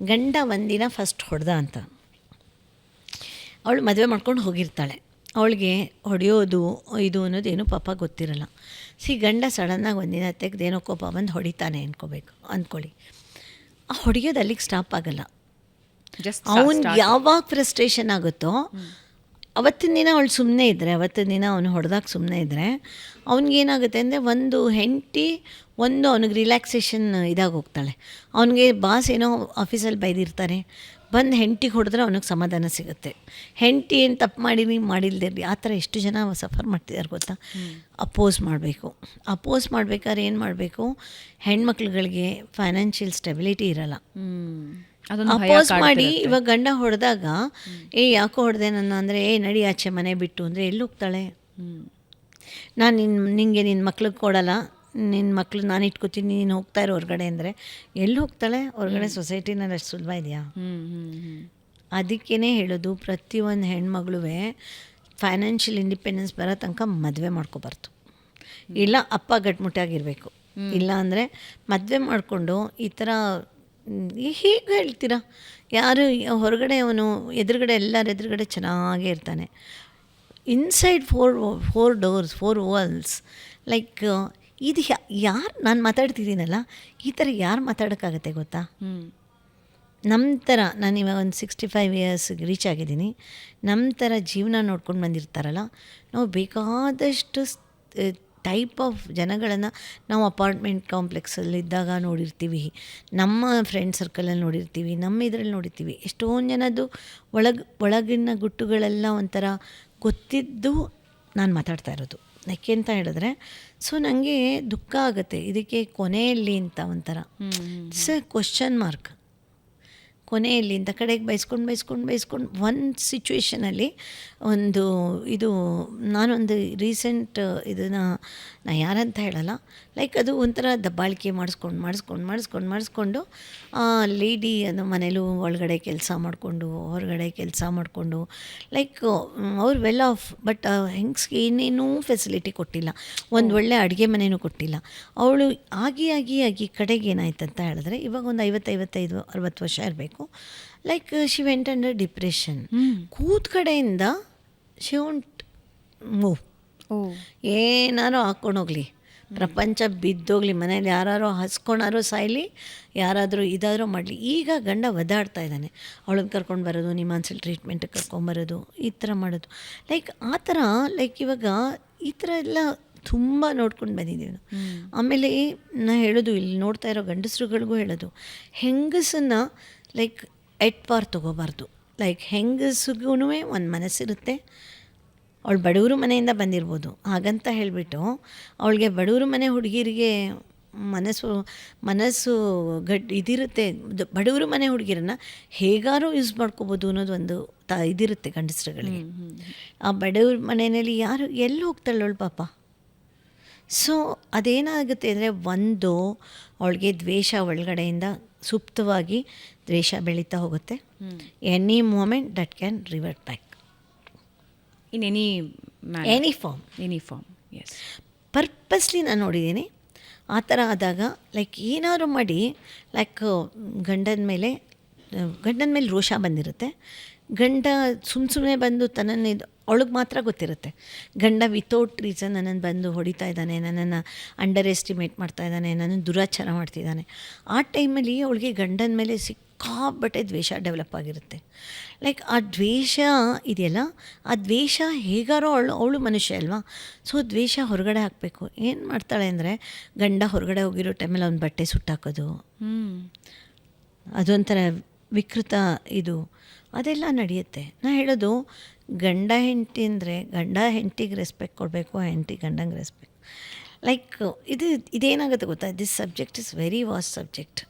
ಗಂಡ ಒಂದಿನ ಫಸ್ಟ್ ಹೊಡೆದ ಅಂತ. ಅವಳು ಮದುವೆ ಮಾಡ್ಕೊಂಡು ಹೋಗಿರ್ತಾಳೆ. ಅವಳಿಗೆ ಹೊಡೆಯೋದು ಇದು ಅನ್ನೋದೇನು ಪಾಪ ಗೊತ್ತಿರಲ್ಲ. ಗಂಡ ಸಡನ್ನಾಗಿ ಒಂದಿನ ತೆಗೆದೇನೋ ಕೋಪ ಬಂದು ಹೊಡಿತಾನೆ ಅಂದ್ಕೊಳ್ಳಿ. ಆ ಹೊಡೆಯೋದು ಅಲ್ಲಿಗೆ ಸ್ಟಾಪ್ ಆಗಲ್ಲ. ಅವನಿಗೆ ಯಾವಾಗ ಫ್ರಸ್ಟ್ರೇಷನ್ ಆಗುತ್ತೋ ಅವತ್ತಿನ ದಿನ ಅವಳು ಸುಮ್ಮನೆ ಇದ್ದರೆ, ಅವತ್ತಿನ ದಿನ ಅವನು ಹೊಡೆದಾಗ ಸುಮ್ಮನೆ ಇದ್ದರೆ ಅವ್ನಿಗೇನಾಗುತ್ತೆ ಅಂದರೆ ಅವನಿಗೆ ರಿಲ್ಯಾಕ್ಸೇಷನ್ ಇದಾಗಿ ಹೋಗ್ತಾಳೆ. ಅವನಿಗೆ ಬಾಸ್ ಏನೋ ಆಫೀಸಲ್ಲಿ ಬೈದಿರ್ತಾರೆ, ಬಂದು ಹೆಂಡತಿಗೆ ಹೊಡೆದ್ರೆ ಅವನಿಗೆ ಸಮಾಧಾನ ಸಿಗುತ್ತೆ. ಹೆಂಡತಿ ಏನು ತಪ್ಪು ಮಾಡಿಲ್ದಿರಲಿ, ಆ ಥರ ಎಷ್ಟು ಜನ ಸಫರ್ ಮಾಡ್ತಿದ್ದಾರೆ ಗೊತ್ತಾ. ಅಪೋಸ್ ಮಾಡಬೇಕಾದ್ರೆ ಏನು ಮಾಡಬೇಕು, ಹೆಣ್ಮಕ್ಳುಗಳಿಗೆ ಫೈನಾನ್ಷಿಯಲ್ ಸ್ಟೆಬಿಲಿಟಿ ಇರಲ್ಲ. ಅಪೋಸ್ ಮಾಡಿ ಇವಾಗ ಗಂಡ ಹೊಡೆದಾಗ ಯಾಕೋ ಹೊಡೆದೆ ನನ್ನ ಅಂದರೆ ನಡಿ ಆಚೆ ಮನೆ ಬಿಟ್ಟು ಅಂದರೆ ಎಲ್ಲಿ ಹೋಗ್ತಾಳೆ. ನಾನು ನಿಂಗೆ ನಿನ್ನ ಮಕ್ಳಿಗೆ ಕೊಡಲ್ಲ, ನಿನ್ನ ಮಕ್ಳು ನಾನು ಇಟ್ಕೋತೀನಿ, ನೀನು ಹೋಗ್ತಾ ಇರೋ ಹೊರಗಡೆ ಅಂದರೆ ಎಲ್ಲಿ ಹೋಗ್ತಾಳೆ. ಹೊರಗಡೆ ಸೊಸೈಟಿನಲ್ಲಿ ಅಷ್ಟು ಸುಲಭ ಇದೆಯಾ. ಅದಕ್ಕೇ ಹೇಳೋದು, ಪ್ರತಿಯೊಂದು ಹೆಣ್ಮಗಳು ಫೈನಾನ್ಷಿಯಲ್ ಇಂಡಿಪೆಂಡೆನ್ಸ್ ಬರೋ ತನಕ ಮದುವೆ ಮಾಡ್ಕೋಬಾರ್ದು. ಇಲ್ಲ ಅಪ್ಪ ಗಟ್ಮುಟ್ಟಾಗಿರಬೇಕು. ಇಲ್ಲ ಅಂದರೆ ಮದುವೆ ಮಾಡಿಕೊಂಡು ಈ ಥರ ಹೀಗೆ ಹೇಳ್ತೀರಾ. ಯಾರು ಹೊರಗಡೆ ಅವನು ಎದುರುಗಡೆ ಎಲ್ಲರ ಎದುರುಗಡೆ ಚೆನ್ನಾಗೇ ಇರ್ತಾನೆ, inside four doors 4 walls. Like ಇದು ಯಾರು ನಾನು ಮಾತಾಡ್ತಿದ್ದೀನಲ್ಲ, ಈ ಥರ ಯಾರು ಮಾತಾಡೋಕ್ಕಾಗತ್ತೆ ಗೊತ್ತಾ. ನಮ್ಮ ಥರ ನಾನು ಇವಾಗ ಒಂದು 65 ಇಯರ್ಸ್ಗೆ ರೀಚ್ ಆಗಿದ್ದೀನಿ. ನಮ್ಮ ಥರ ಜೀವನ ನೋಡ್ಕೊಂಡು ಬಂದಿರ್ತಾರಲ್ಲ, ನಾವು ಬೇಕಾದಷ್ಟು ಟೈಪ್ ಆಫ್ ಜನಗಳನ್ನು ನಾವು ಅಪಾರ್ಟ್ಮೆಂಟ್ ಕಾಂಪ್ಲೆಕ್ಸಲ್ಲಿದ್ದಾಗ ನೋಡಿರ್ತೀವಿ, ನಮ್ಮ ಫ್ರೆಂಡ್ ಸರ್ಕಲಲ್ಲಿ ನೋಡಿರ್ತೀವಿ, ನಮ್ಮ ಇದರಲ್ಲಿ ನೋಡಿರ್ತೀವಿ. ಎಷ್ಟೊಂದು ಜನದ್ದು ಒಳಗಿನ ಗುಟ್ಟುಗಳೆಲ್ಲ ಒಂಥರ ಗೊತ್ತಿದ್ದು ನಾನು ಮಾತಾಡ್ತಾ ಇರೋದು. ಯಾಕೆ ಅಂತ ಹೇಳಿದ್ರೆ, ಸೊ ನನಗೆ ದುಃಖ ಆಗುತ್ತೆ ಇದಕ್ಕೆ ಕೊನೆಯಲ್ಲಿ ಅಂತ ಒಂಥರ ಇಟ್ಸ್ ಎ ಕ್ವಶನ್ ಮಾರ್ಕ್. ಕೊನೆಯಲ್ಲಿ ಇಂಥ ಕಡೆಗೆ ಬೈಸ್ಕೊಂಡು ಒಂದು ಸಿಚುವೇಷನಲ್ಲಿ ನಾನೊಂದು ರೀಸೆಂಟ್ ಇದನ್ನು ನಾ ಯಾರಂತ ಹೇಳಲ್ಲ, ಲೈಕ್ ಅದು ಒಂಥರ ದಬ್ಬಾಳಿಕೆ ಮಾಡಿಸ್ಕೊಂಡು ಲೇಡಿ ಅದು ಮನೇಲೂ ಒಳಗಡೆ ಕೆಲಸ ಮಾಡಿಕೊಂಡು ಹೊರಗಡೆ ಕೆಲಸ ಮಾಡಿಕೊಂಡು, ಲೈಕ್ ಅವ್ರು ವೆಲ್ ಆಫ್, ಬಟ್ ಹೆಂಗ್ಸ್ಗೆ ಏನೇನೂ ಫೆಸಿಲಿಟಿ ಕೊಟ್ಟಿಲ್ಲ, ಒಂದು ಒಳ್ಳೆ ಅಡುಗೆ ಮನೆಯೂ ಕೊಟ್ಟಿಲ್ಲ. ಅವಳು ಆಗಿ ಕಡೆಗೆ ಏನಾಯ್ತಂತ ಹೇಳಿದ್ರೆ, ಇವಾಗ ಒಂದು 55-60 ವರ್ಷ ಇರಬೇಕು. Like she went under depression. ಕೂತ್ ಕಡೆಯಿಂದ ಶಿ ವೋಂಟ್ ಮೂವ್. ಏನಾರು ಹಾಕ್ಕೊಂಡೋಗ್ಲಿ, ಪ್ರಪಂಚ ಬಿದ್ದೋಗ್ಲಿ, ಮನೇಲಿ ಯಾರು ಹಸ್ಕೊಳಾರೋ ಸಾಯಲಿ, ಯಾರಾದರೂ ಇದಾದರೂ ಮಾಡಲಿ. ಈಗ ಗಂಡ ಒದ್ದಾಡ್ತಾ ಇದ್ದಾನೆ, ಅವಳನ್ನು ಕರ್ಕೊಂಡು ಬರೋದು, ನಿಮಾನ್ಸಲ್ ಟ್ರೀಟ್ಮೆಂಟಿಗೆ ಕರ್ಕೊಂಬರೋದು, ಈ ಥರ ಮಾಡೋದು. ಲೈಕ್ ಆ ಥರ ಲೈಕ್ ಇವಾಗ ಈ ಥರ ಎಲ್ಲ ತುಂಬ ನೋಡ್ಕೊಂಡು ಬಂದಿದ್ದೀವಿ ನಾವು. ಆಮೇಲೆ ನಾ ಹೇಳೋದು, ಇಲ್ಲಿ ನೋಡ್ತಾ ಇರೋ ಗಂಡಸರುಗಳಿಗೂ ಹೇಳೋದು, ಹೆಂಗಸನ್ನು ಲೈಕ್ ಪಾರ್ ತೊಗೋಬಾರ್ದು. ಲೈಕ್ ಹೆಂಗಸಿಗೂ ಒಂದು ಮನಸ್ಸಿರುತ್ತೆ. ಅವಳು ಬಡವರು ಮನೆಯಿಂದ ಬಂದಿರ್ಬೋದು, ಹಾಗಂತ ಹೇಳಿಬಿಟ್ಟು ಅವಳಿಗೆ ಬಡವರು ಮನೆ ಹುಡುಗಿರಿಗೆ ಮನಸ್ಸು ಇದಿರುತ್ತೆ. ಬಡವರು ಮನೆ ಹುಡುಗಿರನ್ನು ಹೇಗಾರು ಯೂಸ್ ಮಾಡ್ಕೋಬೋದು ಅನ್ನೋದು ಒಂದು ಇದಿರುತ್ತೆ ಗಂಡಸರುಗಳಿಗೆ. ಆ ಬಡವ್ರ ಮನೆಯಲ್ಲಿ ಯಾರು ಎಲ್ಲಿ ಹೋಗ್ತಾಳವಳು ಪಾಪ. ಸೊ ಅದೇನಾಗುತ್ತೆ ಅಂದರೆ, ಒಂದು ಅವಳಿಗೆ ದ್ವೇಷ ಒಳಗಡೆಯಿಂದ ಸುಪ್ತವಾಗಿ ದ್ವೇಷ ಬೆಳೀತಾ ಹೋಗುತ್ತೆ. Any moment that can revert back in any form. Yes, purposely ನಾನು ನೋಡಿದ್ದೀನಿ ಆ ಥರ ಆದಾಗ. ಲೈಕ್ ಏನಾದ್ರು ಮಾಡಿ, ಲೈಕ್ ಗಂಡನ ಮೇಲೆ ರೋಷ ಬಂದಿರುತ್ತೆ. ಗಂಡ ಸುಮ್ಮನೆ ಬಂದು ತನ್ನನ್ನು ಅವಳಿಗೆ ಮಾತ್ರ ಗೊತ್ತಿರುತ್ತೆ. ಗಂಡ ವಿತೌಟ್ ರೀಸನ್ ನನ್ನನ್ನು ಬಂದು ಹೊಡಿತಾ ಇದ್ದಾನೆ, ನನ್ನನ್ನು ಅಂಡರ್ ಎಸ್ಟಿಮೇಟ್ ಮಾಡ್ತಾ ಇದ್ದಾನೆ, ನನ್ನನ್ನು ದುರಾಚಾರ ಮಾಡ್ತಿದ್ದಾನೆ. ಆ ಟೈಮಲ್ಲಿ ಅವಳಿಗೆ ಗಂಡನ ಮೇಲೆ ಸಿಕ್ಕಾಬಟ್ಟೆ ದ್ವೇಷ ಡೆವಲಪ್ ಆಗಿರುತ್ತೆ. ಲೈಕ್ ಆ ದ್ವೇಷ ಇದೆಯಲ್ಲ, ಆ ದ್ವೇಷ ಹೇಗಾರೋ ಅವಳು ಮನುಷ್ಯ ಅಲ್ವಾ. ಸೊ ದ್ವೇಷ ಹೊರಗಡೆ ಹಾಕಬೇಕು. ಏನು ಮಾಡ್ತಾಳೆ ಅಂದರೆ, ಗಂಡ ಹೊರಗಡೆ ಹೋಗಿರೋ ಟೈಮಲ್ಲಿ ಅವ್ನ ಬಟ್ಟೆ ಸುಟ್ಟಾಕೋದು, ಅದೊಂಥರ ವಿಕೃತ ಅದೆಲ್ಲ ನಡೆಯುತ್ತೆ. ನಾ ಹೇಳೋದು, ಗಂಡ ಹೆಂಡತಿ ಅಂದರೆ ಗಂಡ ಹೆಂಡತಿಗೆ ರೆಸ್ಪೆಕ್ಟ್ ಕೊಡಬೇಕು, ಹೆಂಡತಿ ಗಂಡಂಗೆ ರೆಸ್ಪೆಕ್ಟ್. ಲೈಕ್ ಇದೇನಾಗುತ್ತೆ ಗೊತ್ತಾ, this subject is very vast subject.